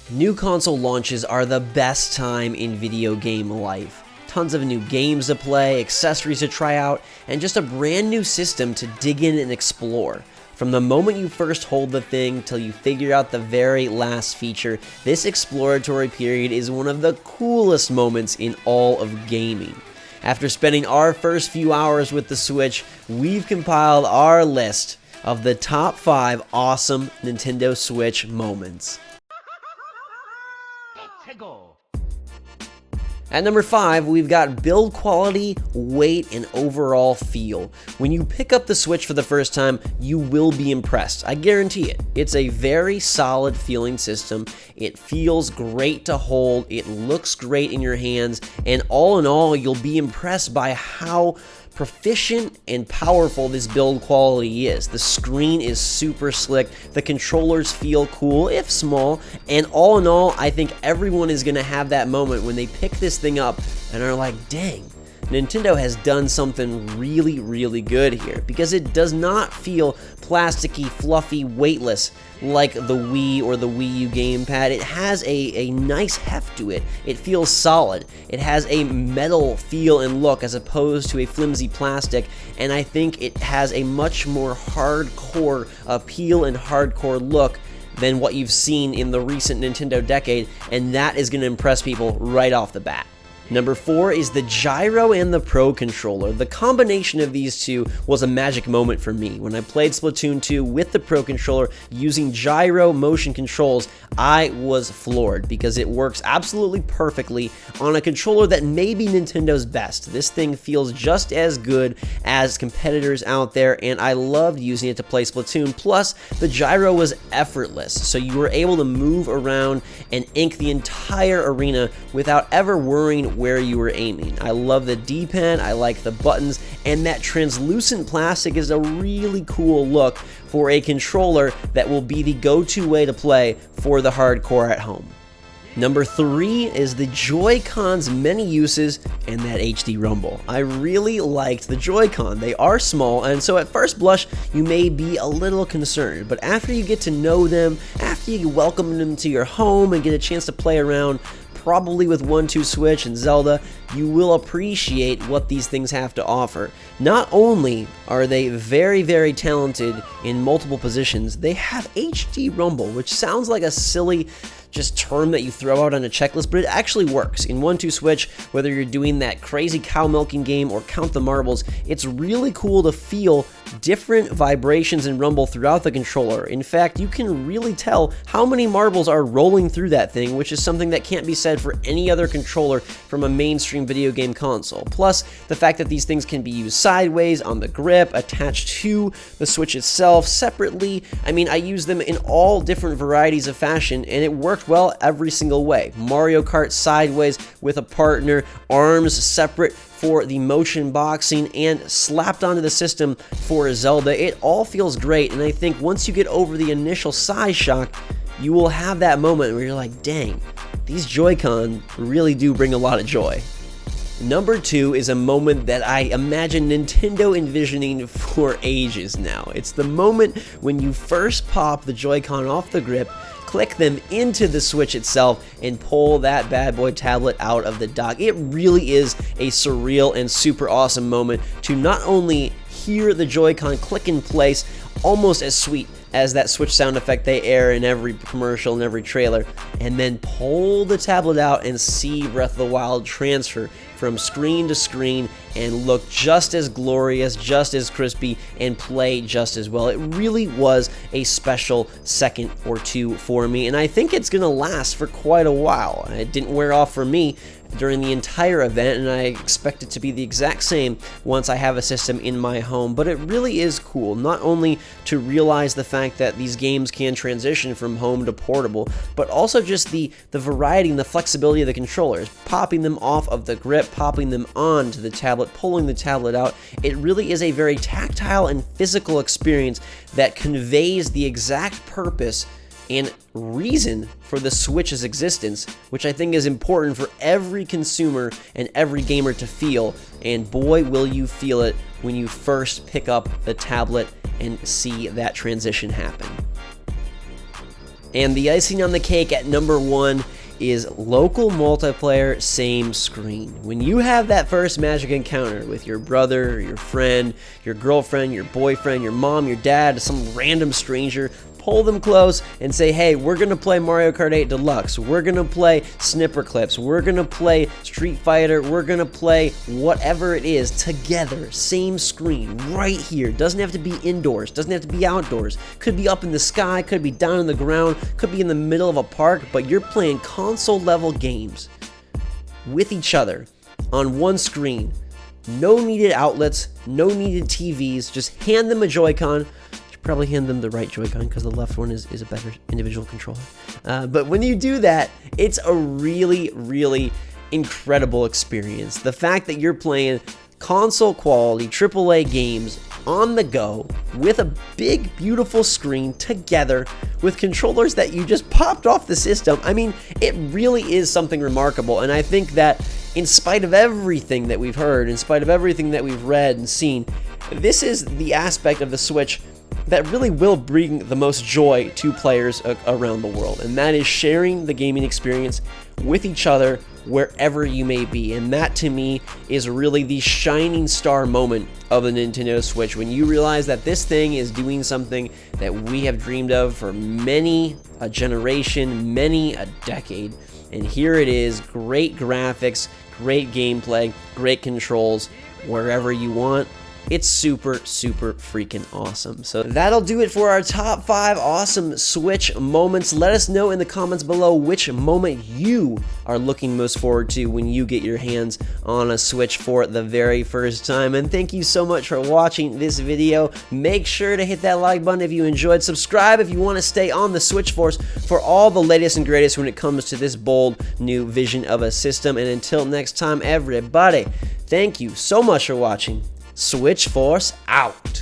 New console launches are the best time in video game life. Tons of new games to play, accessories to try out, and just a brand new system to dig in and explore. From the moment you first hold the thing till you figure out the very last feature, this exploratory period is one of the coolest moments in all of gaming. After spending our first few hours with the Switch, we've compiled our list of the top 5 awesome Nintendo Switch moments. At number 5, we've got build quality, weight, and overall feel. When you pick up the Switch for the first time, you will be impressed. I guarantee it. It's a very solid feeling system. It feels great to hold, it looks great in your hands, and all in all, you'll be impressed by how proficient and powerful this build quality is. The screen is super slick, the controllers feel cool, if small, and all in all, I think everyone is going to have that moment when they pick this thing up and are like, dang, Nintendo has done something really, really good here, because it does not feel plasticky, fluffy, weightless like the Wii or the Wii U gamepad. It has a nice heft to it. It feels solid. It has a metal feel and look as opposed to a flimsy plastic, and I think it has a much more hardcore appeal and hardcore look than what you've seen in the recent Nintendo decade, and that is going to impress people right off the bat. Number 4 is the Gyro and the Pro Controller. The combination of these two was a magic moment for me. When I played Splatoon 2 with the Pro Controller using gyro motion controls, I was floored because it works absolutely perfectly on a controller that may be Nintendo's best. This thing feels just as good as competitors out there, and I loved using it to play Splatoon. Plus, the gyro was effortless, so you were able to move around and ink the entire arena without ever worrying where you were aiming. I love the D-pad, I like the buttons, and that translucent plastic is a really cool look for a controller that will be the go-to way to play for the hardcore at home. Number 3 is the Joy-Cons' many uses and that HD rumble. I really liked the Joy-Con. They are small, and so at first blush, you may be a little concerned, but after you get to know them, after you welcome them to your home and get a chance to play around, probably with 1-2 Switch and Zelda, you will appreciate what these things have to offer. Not only are they very, very talented in multiple positions, they have HD rumble, which sounds like a silly just term that you throw out on a checklist, but it actually works. In 1-2 Switch, whether you're doing that crazy cow milking game or count the marbles, it's really cool to feel different vibrations and rumble throughout the controller. In fact, you can really tell how many marbles are rolling through that thing, which is something that can't be said for any other controller from a mainstream video game console. Plus, the fact that these things can be used sideways, on the grip, attached to the Switch itself, separately. I mean, I use them in all different varieties of fashion, and it worked well every single way. Mario Kart sideways with a partner, arms separate for the motion boxing, and slapped onto the system for Zelda. It all feels great, and I think once you get over the initial size shock, you will have that moment where you're like, dang, these Joy-Con really do bring a lot of joy. Number 2 is a moment that I imagine Nintendo envisioning for ages now. It's the moment when you first pop the Joy-Con off the grip, click them into the Switch itself, and pull that bad boy tablet out of the dock. It really is a surreal and super awesome moment to not only hear the Joy-Con click in place, almost as sweet as that Switch sound effect they air in every commercial and every trailer, and then pull the tablet out and see Breath of the Wild transfer from screen to screen and look just as glorious, just as crispy, and play just as well. It really was a special second or two for me, and I think it's going to last for quite a while. It didn't wear off for me during the entire event, and I expect it to be the exact same once I have a system in my home. But it really is cool, not only to realize the fact that these games can transition from home to portable, but also just the variety and the flexibility of the controllers, popping them off of the grip, popping them onto the tablet, pulling the tablet out. It really is a very tactile and physical experience that conveys the exact purpose and reason for the Switch's existence, which I think is important for every consumer and every gamer to feel, and boy will you feel it when you first pick up the tablet and see that transition happen. And the icing on the cake at number 1 is local multiplayer same screen. When you have that first magic encounter with your brother, your friend, your girlfriend, your boyfriend, your mom, your dad, some random stranger, pull them close and say, hey, we're gonna play Mario Kart 8 Deluxe, we're gonna play Snipper Clips, we're gonna play Street Fighter, we're gonna play whatever it is together, same screen, right here. Doesn't have to be indoors, doesn't have to be outdoors, could be up in the sky, could be down on the ground, could be in the middle of a park, but you're playing console level games with each other on one screen. No needed outlets, no needed TVs, just hand them a Joy-Con. Probably hand them the right Joy-Con because the left one is a better individual controller. But when you do that, it's a really, really incredible experience. The fact that you're playing console quality AAA games on the go with a big, beautiful screen together with controllers that you just popped off the system. I mean, it really is something remarkable. And I think that in spite of everything that we've heard, in spite of everything that we've read and seen, this is the aspect of the Switch that really will bring the most joy to players around the world, and that is sharing the gaming experience with each other wherever you may be. And that to me is really the shining star moment of the Nintendo Switch, when you realize that this thing is doing something that we have dreamed of for many a generation, many a decade. And here it is, great graphics, great gameplay, great controls, wherever you want. It's super, super freaking awesome. So that'll do it for our top 5 awesome Switch moments. Let us know in the comments below which moment you are looking most forward to when you get your hands on a Switch for the very first time. And thank you so much for watching this video. Make sure to hit that like button if you enjoyed. Subscribe if you want to stay on the Switch Force for all the latest and greatest when it comes to this bold new vision of a system. And until next time, everybody, thank you so much for watching. Switch Force out.